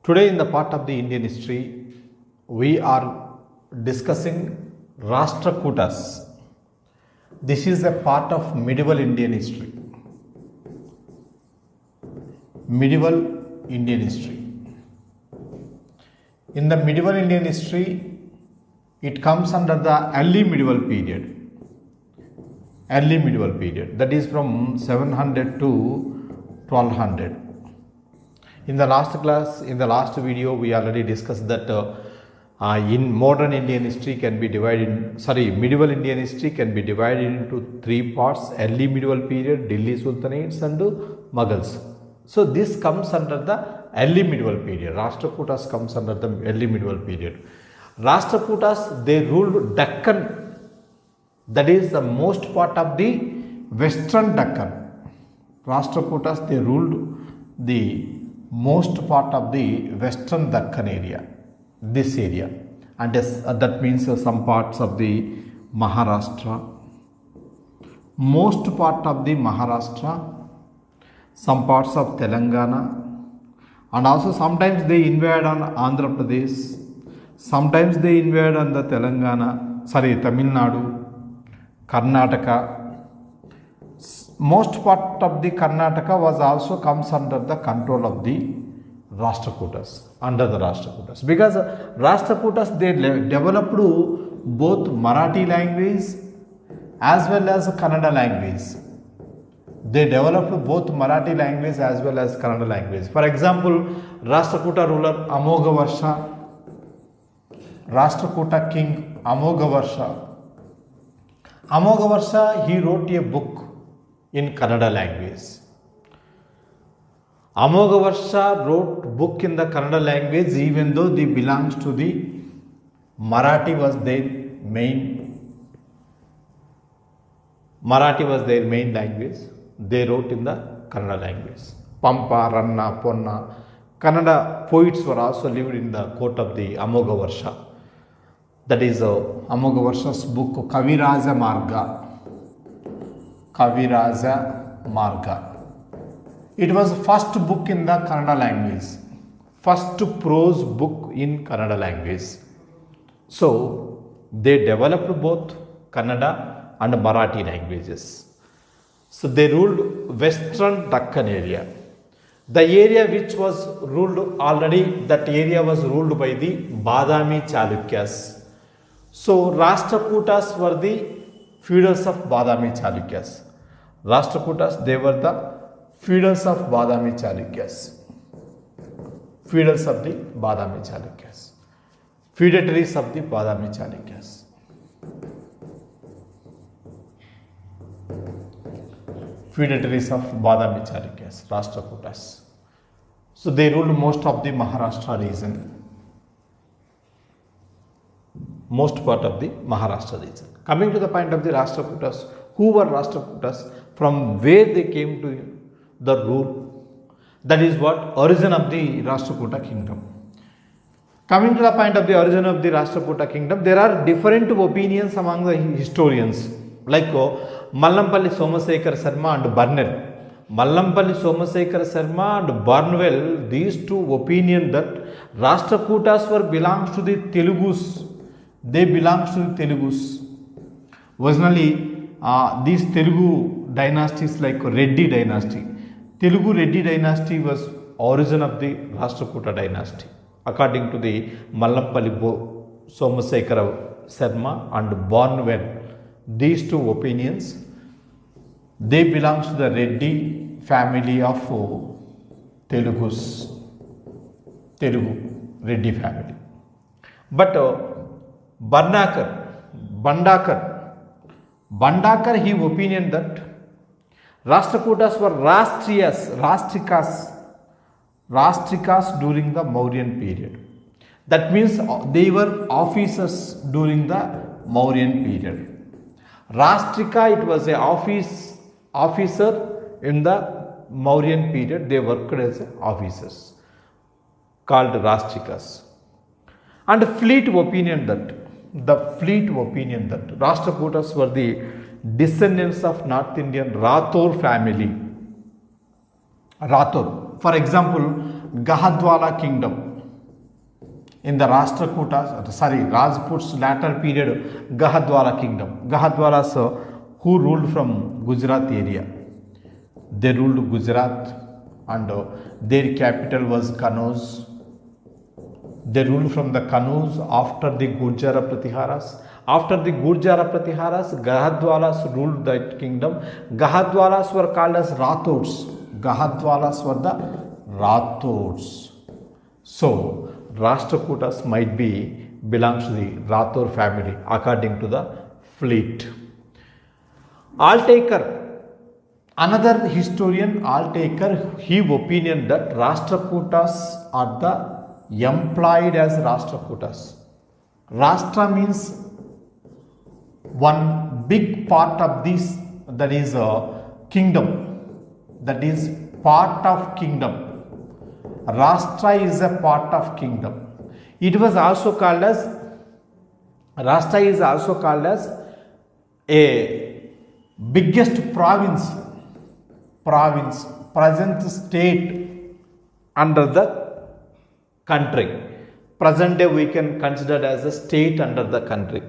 Today in the part of the Indian history, we are discussing Rashtrakutas. This is a part of medieval Indian history. Medieval Indian history. In the medieval Indian history, it comes under the early medieval period. Early medieval period, that is from 700 to 1200. In the last class, in the last video, we already discussed that in modern Indian history can be divided, medieval Indian history can be divided into three parts: early medieval period, Delhi Sultanates and Mughals. So this comes under the early medieval period. Rashtrakutas comes under the early medieval period. Rashtrakutas, they ruled Deccan, that is the most part of the western Deccan. Rashtrakutas, they ruled the most part of the western Deccan area, this area, and that means some parts of the Maharashtra, most part of the Maharashtra, some parts of Telangana, and also sometimes they invade on Andhra Pradesh, sometimes they invade on the Tamil Nadu, Karnataka. Most part of the Karnataka was also comes under the control of the Rashtrakutas, under the Rashtrakutas, because Rashtrakutas, they developed both Marathi language as well as Kannada language. They developed both Marathi language as well as Kannada language. For example, Rashtrakuta ruler Amogavarsha, Rashtrakuta king Amogavarsha, he wrote a book in Kannada language. Amogavarsha wrote book in the Kannada language, even though they belongs to the Marathi was their main language. They wrote in the Kannada language. Pampa, Ranna, Ponna, Kannada poets were also lived in the court of the Amogavarsha. That is Amogavarsha's book Kaviraja Marga. It was first book in the Kannada language, first prose book in Kannada language. So they developed both Kannada and Marathi languages. So they ruled western Deccan area. The area which was ruled already, that area was ruled by the Badami Chalukyas. So Rashtrakutas were the feudals of Badami Chalukyas. Rashtrakutas, they were the feudals of Badami Chalukyas. Feudals of the Badami Chalukyas. Feudatories of the Badami Chalukyas. Feudatories of Badami Chalukyas, Rashtrakutas. So they ruled most of the Maharashtra region. Most part of the Maharashtra region. Coming to the point of the Rashtrakutas, who were Rashtrakutas, from where they came to the rule, that is what origin of the Rashtrakuta kingdom. Coming to the point of the origin of the Rashtrakuta kingdom, there are different opinions among the historians, like Mallampalli Somasekara Sharma and Barnwell. Mallampalli Somasekara Sharma and Barnwell, these two opinion that Rashtrakutas were belongs to the Telugus. They belongs to the Telugus. Originally, these Telugu dynasties like Reddy dynasty, Telugu Reddy dynasty was origin of the Rashtrakuta dynasty. According to the Mallampalli Somasekara Sharma and Barnwell, these two opinions, they belongs to the Reddy family of Telugu Reddy family. But Bandakar, he opinion that Rashtrakutas were Rashtrikas during the Mauryan period. That means they were officers during the Mauryan period. Rashtrika, it was a officer in the Mauryan period. They worked as officers called Rashtrikas. And fleet opinion that Rashtrakutas were the descendants of North Indian Rathore family. Rathore. For example, Gahadwala kingdom. In the Rajput's latter period, Gahadwala kingdom. Gahadwalas who ruled from Gujarat area. They ruled Gujarat and their capital was Kannauj. They ruled from the Kannauj after the Gurjara Pratiharas. After the Gurjara Pratiharas, Gahadwalas ruled that kingdom. Gahadwalas were called as Rathors. Gahadwalas were the Rathors. So, Rashtrakutas might be belongs to the Rathor family according to the fleet. Altaker, another historian, Altaker, he opinion that Rashtrakutas are the employed as Rashtrakutas. Rashtra means one big part of this, that is a kingdom, that is part of kingdom. Rashtra is a part of kingdom. It was also called as, Rashtra is also called as a biggest province, present state under the country. Present day we can consider as a state under the country.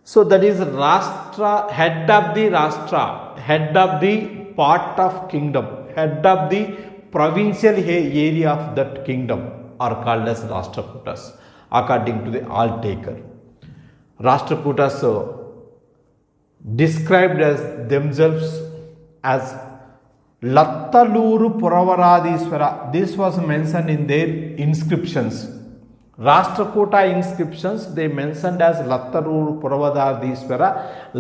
So that is Rashtra, head of the Rashtra, head of the part of kingdom, head of the provincial area of that kingdom are called as Rashtrakutas according to the Altaker. Rashtrakutas described as themselves as Lattaluru Puravaradiswara. This was mentioned in their inscriptions. Rashtrakuta inscriptions they mentioned as Lattaluru Puravaradiswara.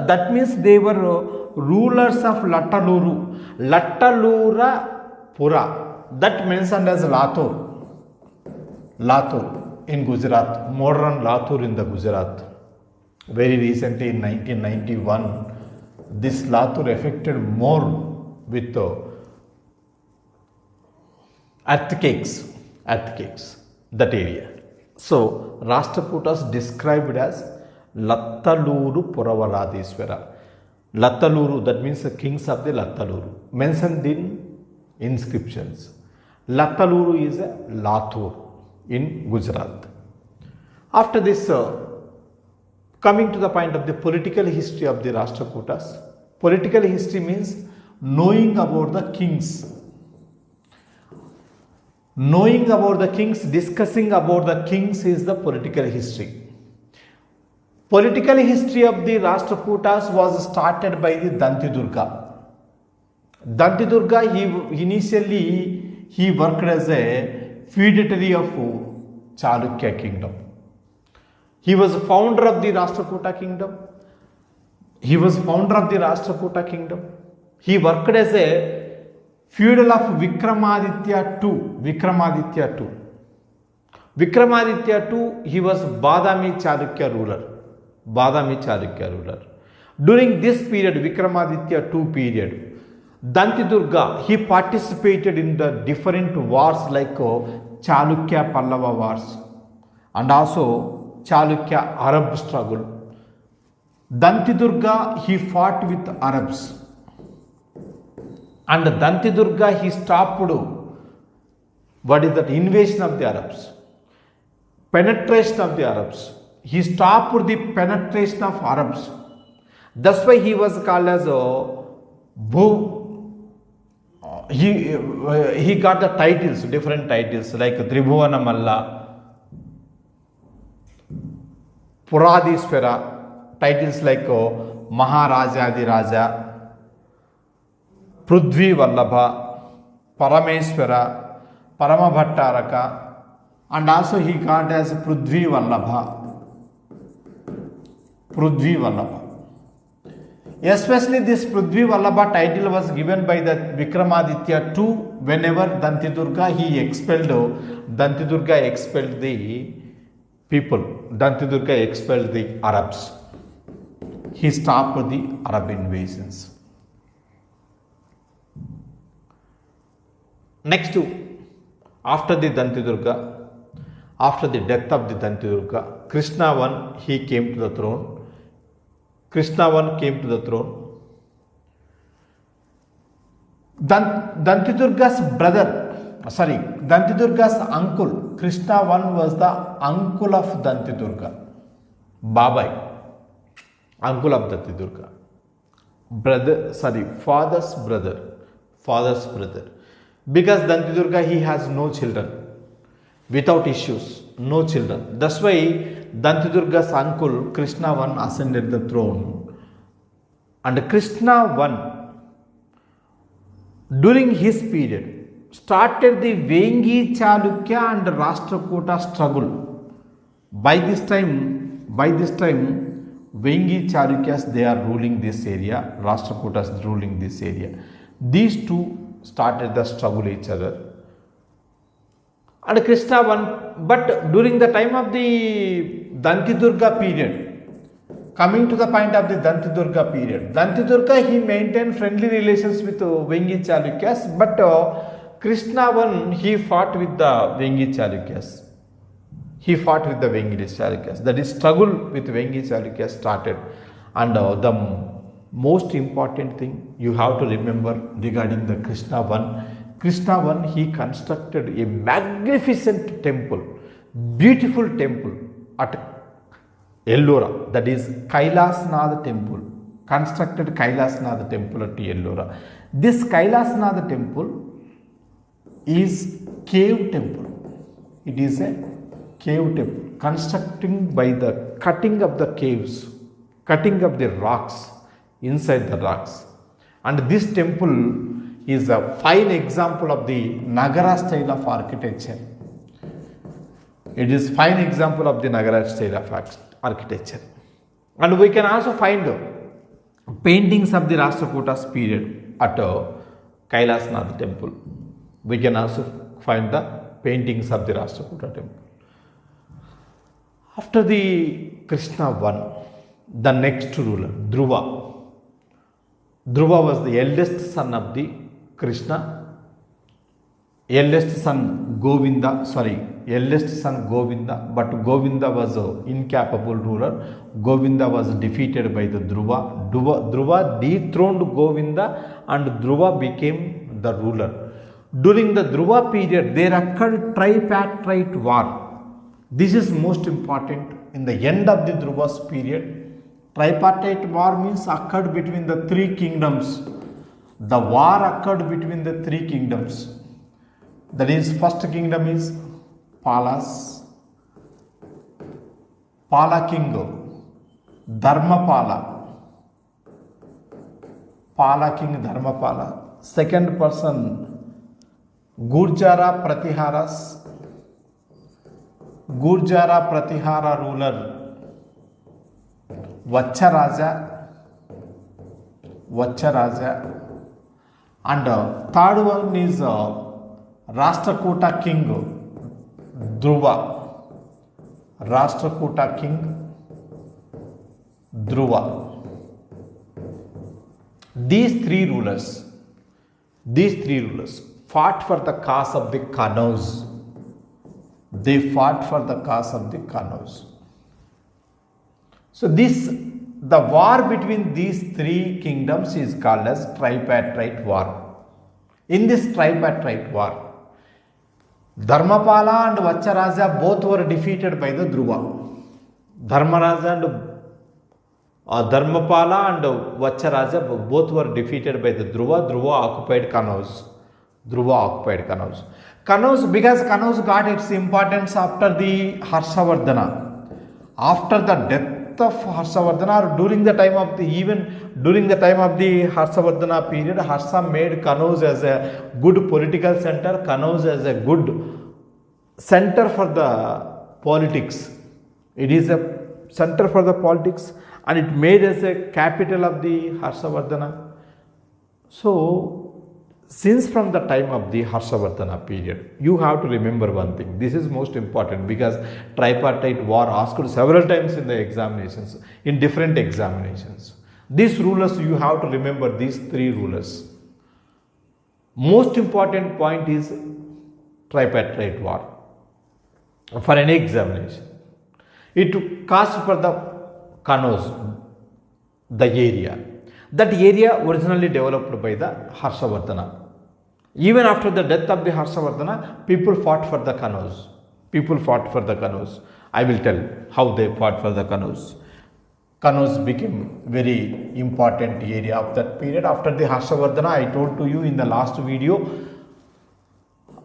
That means they were rulers of Lattaluru. Lattalura Pura, that mentioned as Lathur in Gujarat, modern Lathur in the Gujarat. Very recently in 1991, this Lathur affected more with earthquakes, that area. So, Rashtrakutas described as Lattaluru Puravaradiswara. Lattaluru, that means the kings of the Lattaluru, mentioned in inscriptions. Lattaluru is a Lathur in Gujarat. After this, coming to the point of the political history of the Rashtrakutas. Political history means knowing about the kings. Knowing about the kings, discussing about the kings is the political history. Political history of the Rashtrakutas was started by the Dantidurga. Dantidurga, he worked as a feudatory of Chalukya kingdom. He was founder of the Rashtrakuta kingdom. He worked as a feudal of Vikramaditya II. Vikramaditya II, he was Badami Chalukya ruler. During this period, Vikramaditya II period, Dantidurga, he participated in the different wars like Chalukya Pallava wars and also Chalukya Arab struggle. Dantidurga, he fought with Arabs. And Dantidurga, he stopped invasion of the Arabs, penetration of the Arabs. He stopped the penetration of Arabs. That's why he was called as he got the titles, different titles like Tribhuvana Malla, Puradiswara, titles like Maharaja Raja, Prudvi Vallabha, Parameswara, Paramabhattaraka, and also he got as Prudvi Vallabha. Especially this Prudvi Vallabha title was given by the Vikramaditya II whenever Dantidurga expelled the people. Dantidurga expelled the Arabs. He stopped the Arab invasions. Next, after the Dantidurga, after the death of the Dantidurga, Krishna I, he came to the throne. Dantidurga's brother sorry, Dantidurga's uncle, Krishna I was the uncle of Dantidurga. Babai, uncle of Dantidurga. Father's brother. Because Dantidurga, he has no children. Without issues, no children. That's why Dantidurga's uncle, Krishna I, ascended the throne. And Krishna I, during his period, started the Vengi Chalukya and Rashtrakuta struggle. By this time, Vengi Chalukyas, they are ruling this area, Rashtrakutas ruling this area. These two started the struggle each other. And Krishna won, but during the time of the Dantidurga period, coming to the point of the Dantidurga period, Dantidurga, he maintained friendly relations with Vengi Chalukyas, but Krishna I, he fought with the Vengi Chalukyas. That is, struggle with Vengi Chalukyas started. And the most important thing you have to remember regarding the Krishna I, he constructed a magnificent temple, beautiful temple at Ellora, that is Kailasnath temple, constructed Kailasnath temple at Ellora. This Kailasnath temple is cave temple. It is a cave temple, constructing by the cutting of the caves, cutting of the rocks, inside the rocks. And this temple is a fine example of the Nagara style of architecture. It is fine example of the Nagara style of architecture. And we can also find paintings of the Rashtrakutas period at Kailasnath temple. We can also find the paintings of the Rashtrakuta temple. After the Krishna I, the next ruler, Dhruva was the eldest son of the Krishna, eldest son Govinda, but Govinda was an incapable ruler. Govinda was defeated by the Dhruva. Dhruva dethroned Govinda and Dhruva became the ruler. During the Dhruva period, there occurred tripartite war. This is most important. In the end of the Dhruva's period, tripartite war means occurred between the three kingdoms. The war occurred between the three kingdoms. That is, first kingdom is Pala king, Pala king Dharmapala. Second person, Gurjara Pratihara ruler, Vacharaja. And third one is Rashtrakuta king, Dhruva. These three rulers fought for the cause of the Kanauj. So the war between these three kingdoms is called as tripartite war. In this tripartite war, Dharmapala and Vacharaja both were defeated by the Dhruva. Dharmapala and Vacharaja both were defeated by the Dhruva. Dhruva occupied Kanauj. Because Kanauj got its importance after the Harshavardhana. After the death of Harshavardhana, or during the time of the Harshavardhana period, Harsha made Kanauj as a good political center, Kanauj as a good center for the politics. It is a center for the politics, and it made as a capital of the Harshavardhana. So, since from the time of the Harshavardhana period, you have to remember one thing. This is most important because tripartite war asked several times in the examinations, in different examinations. These rulers, you have to remember these three rulers. Most important point is tripartite war for any examination. It caused for the Kanauj, the area. That area originally developed by the Harshavardhana. Even after the death of the Harshavardhana, people fought for the Kanauj. People fought for the Kanauj. I will tell how they fought for the Kanauj. Kanauj became very important area of that period. After the Harshavardhana, I told to you in the last video,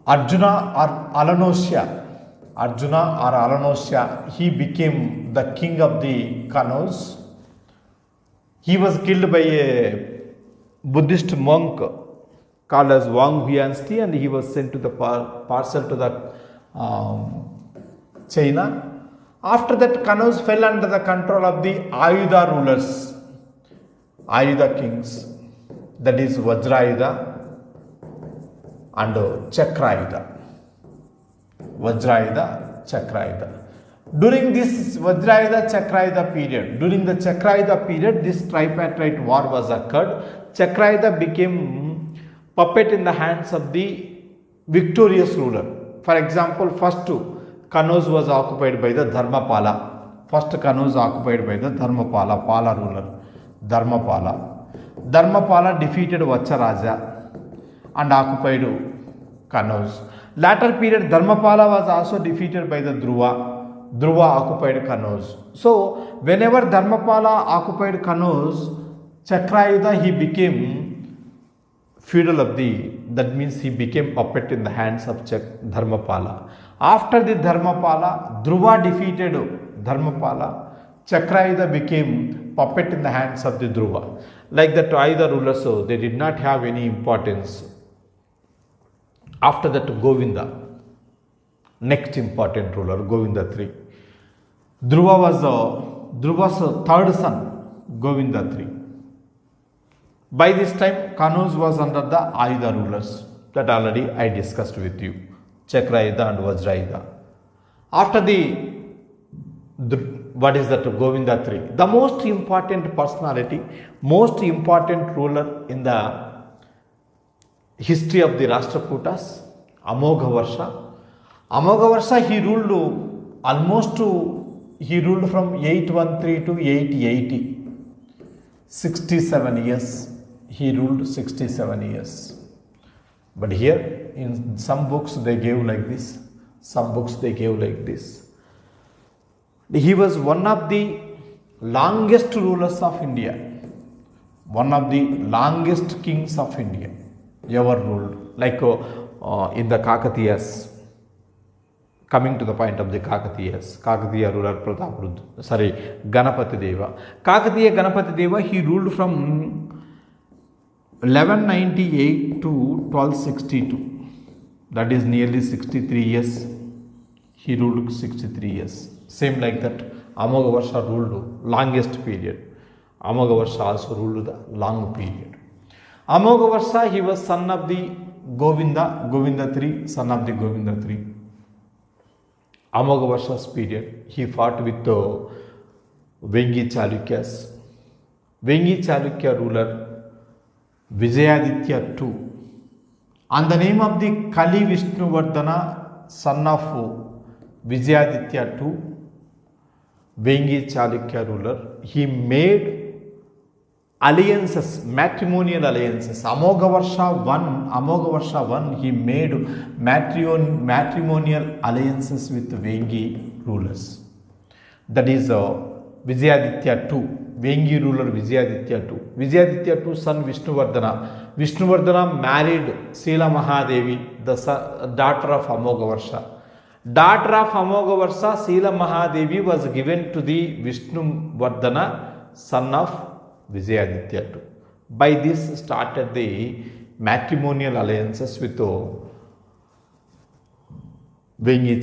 Arjuna or Alanosya, he became the king of the Kanauj. He was killed by a Buddhist monk called as Wang Huyansti, and he was sent to the parcel to the China. After that, Kanauj fell under the control of the Ayudha rulers, Ayudha kings, that is Vajrayudha and Chakrayudha. Vajrayudha, Chakrayudha. During this Vajrayudha Chakrayudha period, this tripartite war was occurred. Chakrayudha became puppet in the hands of the victorious ruler. For example, first Kanauj was occupied by the Dharmapala. First Kanauj occupied by the Dharmapala, Pala ruler, Dharmapala. Dharmapala defeated Vacharaja and occupied Kanauj. Latter period, Dharmapala was also defeated by the Dhruva. Dhruva occupied Kanauj. So, whenever Dharmapala occupied Kanauj, Chakrayudha, he became feudal of that means he became puppet in the hands of Dharmapala. After the Dharmapala, Dhruva defeated Dharmapala. Chakrayudha became puppet in the hands of the Dhruva. Like that, Ayudha rulers, so they did not have any importance. After that, Govinda, next important ruler, Govinda III. Dhruva was Dhruva's third son, Govinda III. By this time, Kanauj was under the Ayudha rulers that already I discussed with you, Chakrayudha and Vajrayudha. After what is that, Govinda III, the most important personality, most important ruler in the history of the Rashtrakutas, Amogha Varsha, he ruled from 813 to 880. 67 years. He ruled 67 years. But here in some books they gave like this. Some books they gave like this. He was one of the longest rulers of India. One of the longest kings of India ever ruled. Like in the Kakatiyas. Coming to the point of the Kakatiyas, Kakatiya ruler Ganapati Deva. Kakatiya Ganapati Deva, he ruled from 1198 to 1262. That is nearly 63 years. He ruled 63 years. Same like that, Amogha Varsha ruled longest period. Amogha Varsha also ruled the long period. Amogha Varsha, he was son of the Govinda III, son of the Govinda III. Amogha Varsha's period, he fought with the Vengi Chalukyas. Vengi Chalukya ruler Vijayaditya II. On the name of the Kali Vishnuvardhana, son of Vijayaditya II, Vengi Chalukya ruler, he made alliances, matrimonial alliances. Amogha Varsha 1, he made matrimonial alliances with Vengi rulers. That is Vijayaditya II, Vengi ruler Vijayaditya II. Vijayaditya II son Vishnuvardhana. Vishnuvardhana married Sila Mahadevi, the daughter of Amogha Varsha. Daughter of Amogha Varsha, Sila Mahadevi, was given to the Vishnuvardhana, son of Vijayaditya II. By this started the matrimonial alliances with Vengi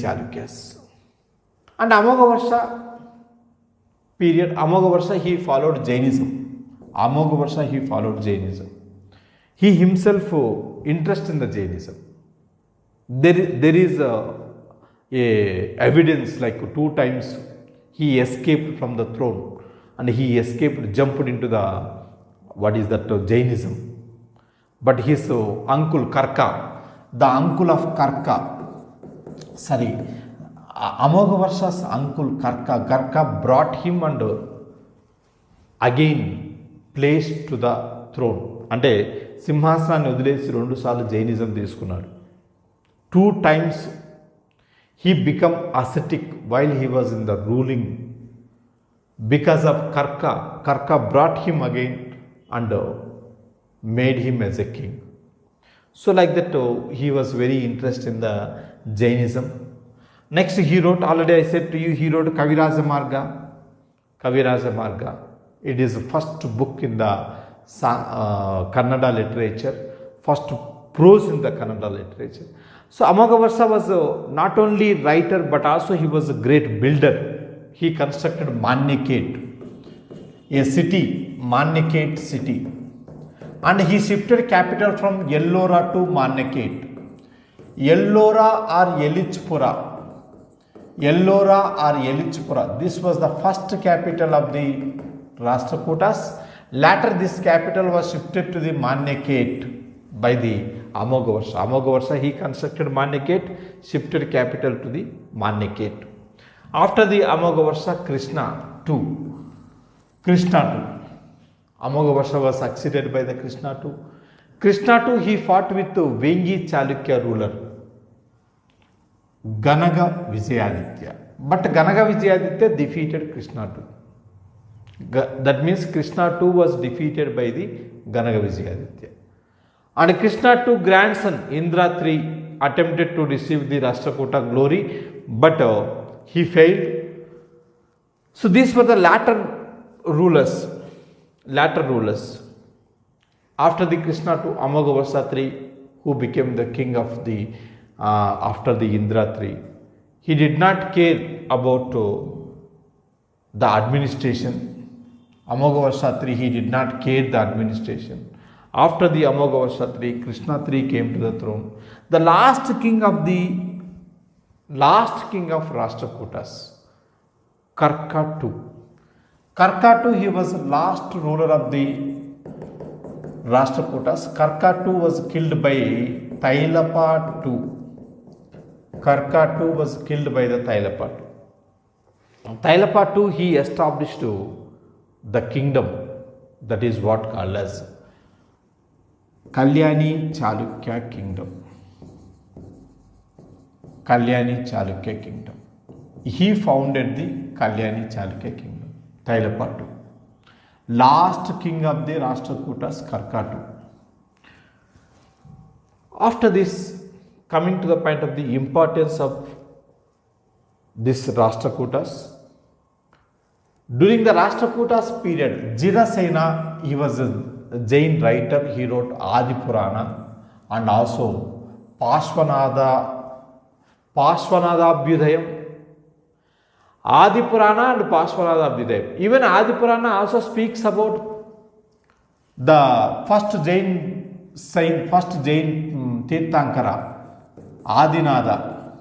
Chalukyas. And Amogha Varsha period, Amogha Varsha, he followed Jainism. He himself interest in the Jainism. There is a evidence like 2 times he escaped from the throne. And he jumped into the Jainism. But his uncle Karka, the uncle of Karka, Amogha Varsha's uncle Karka brought him and again placed to the throne. And సింహాసనాన్ని వదిలేసి 2 సార్లు Jainism తీసుకున్నాడు. 2 times he became ascetic while he was in the ruling because of Karka. Karka brought him again and made him as a king. So like that he was very interested in the Jainism. Next he wrote, already I said to you, he wrote Kaviraja Marga. Kaviraja Marga. It is the first book in the Kannada literature, first prose in the Kannada literature. So Amoghavarsa was not only writer but also he was a great builder. He constructed Manyaket, a city, Manyaket city, and he shifted capital from Ellora to Manyaket. Ellora or Yelichpura. Ellora or Yelichpura. This was the first capital of the Rashtrakutas. Later this capital was shifted to the Manyaket by the Amoghavarsa. Amoghavarsa, he constructed Manyaket, shifted capital to the Manyaket. After the Amoghavarsa, Krishna too. Amoghavarsa was succeeded by the Krishna too. Krishna too, he fought with the Vengi Chalukya ruler, Ganaga Vijayaditya. But Ganaga Vijayaditya defeated Krishna too. That means Krishna too was defeated by the Ganaga Vijayaditya. And Krishna too grandson Indra III attempted to receive the Rashtrakuta glory, but he failed. So these were the latter rulers. After the Krishna too, Amoghavarsa III, who became the king of the after the Indra III, he did not care about the administration. Amoghavarsa III, he did not care the administration. After the Amoghavarsa III, Krishna III came to the throne. The last king of Rashtrakutas, Karka II. Karka II, he was the last ruler of the Rashtrakutas. Karka II was killed by Tailapa II. Karka II was killed by the Tailapa II. Tailapa II, he established the kingdom that is what called as Kalyani Chalukya kingdom. Kalyani Chalukya kingdom. He founded the Kalyani Chalukya kingdom. Tailapa II. Last king of the Rashtrakutas, Karka II. After this, coming to the point of the importance of this Rashtrakutas, during the Rashtrakutas period, Jinasena, he was a Jain writer, he wrote Adi Purana and also Pashwanadabhyudayam. Adi Purana and Pashwanadabhyudayam. Even Adi Purana also speaks about the first Jain saint, first Jain Tirthankara, Adinada.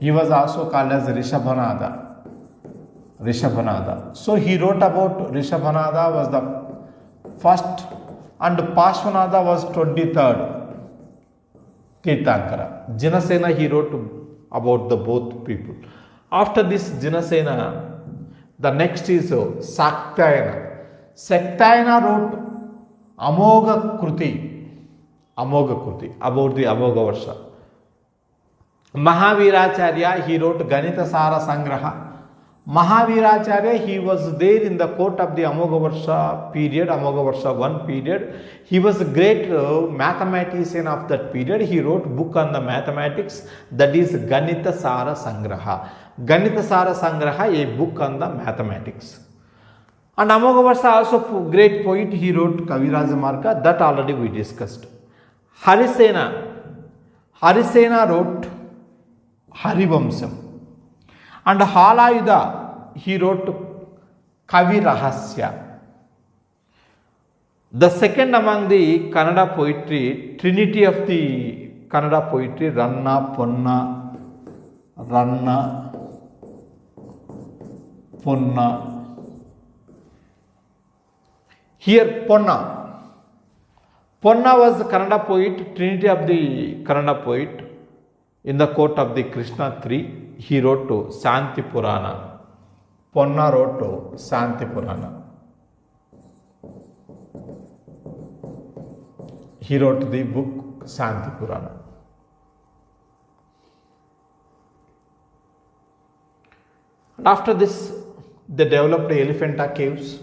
He was also called as Rishabhanada. So he wrote about Rishabhanada was the first and Pashwanada was 23rd Tirthankara. Jinasena, he wrote about the both people. After this Jinasena, the next is Saktayana. Saktayana wrote Amogha Kruti about the Amoghavarsa. Mahaviracharya, he wrote Ganita Sara Sangraha. Mahaviracharya, he was there in the court of the Amoghavarsa period, Amoghavarsa I period. He was a great mathematician of that period. He wrote book on the mathematics, that is Ganita Sara Sangraha. Ganita Sara Sangraha, a book on the mathematics. And Amoghavarsa also great poet, he wrote Kaviraja Marga, that already we discussed. Harisena wrote Harivamsam. And Halayuda, he wrote Kavi Rahasya. The second among the Kannada poetry, trinity of the Kannada poetry, Ranna, Ponna. Here Ponna was the Kannada poet, trinity of the Kannada poet. In the court of the Krishna III, he wrote to Shanti Purana. Ponna wrote to Shanti Purana. He wrote the book Shanti Purana. After this, they developed the Elephanta caves,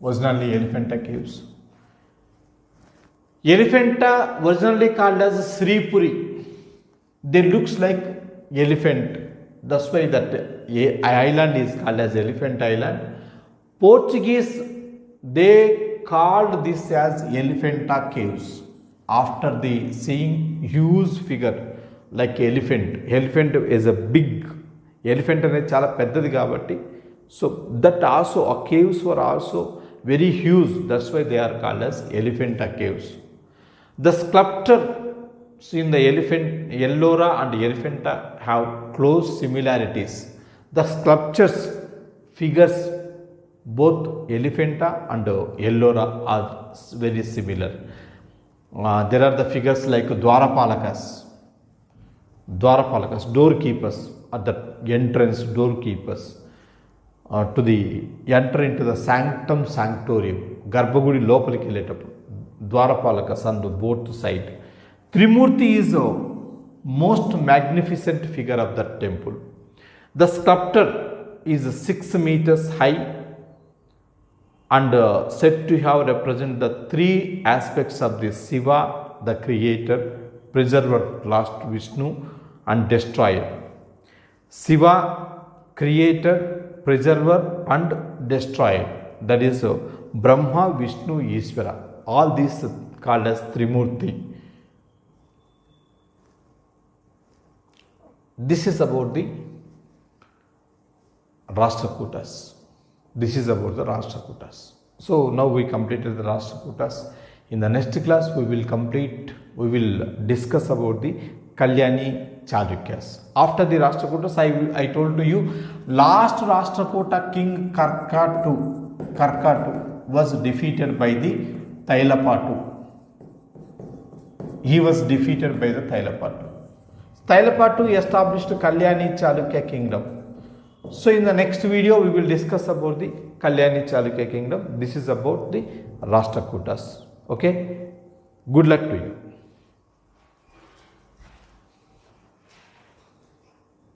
originally Elephanta caves. Elephanta, originally called as Sri Puri, they looks like elephant. That's why that island is called as Elephant Island. Portuguese, they called this as Elephanta caves after the seeing huge figure like elephant. Elephant is a big elephant అనేది చాలా పెద్దది కాబట్టి so that also caves were also very huge. That's why they are called as Elephanta caves. The sculptures in the elephant Ellora and Elephanta have close similarities. The sculptures figures both Elephanta and Ellora are very similar. There are the figures like Dwarapalakas, doorkeepers at the entrance, doorkeepers to the enter into the sanctum sanctorium, Garbhagudi lopaliki వెళ్ళేటప్పుడు Dwarapalakas on the both side. Trimurti is a most magnificent figure of that temple. The sculpture is 6 meters high and said to have represent the three aspects of the Shiva, the creator, preserver, last Vishnu, and destroyer. Shiva, creator, preserver, and destroyer. That is Brahma, Vishnu, Ishvara. All these called as Trimurti. This is about the Rashtrakutas. This is about the Rashtrakutas. So now we completed the Rashtrakutas. In the next class we will discuss about the Kalyani Chalukyas. After the Rashtrakutas, I told to you, last Rashtrakuta king Karkatu was defeated by the Tailapatu. He was defeated by the Tailapatu. Tailapatu established Kalyani Chalukya kingdom. So in the next video we will discuss about the Kalyani Chalukya kingdom. This is about the Rashtrakutas. Okay. Good luck to you.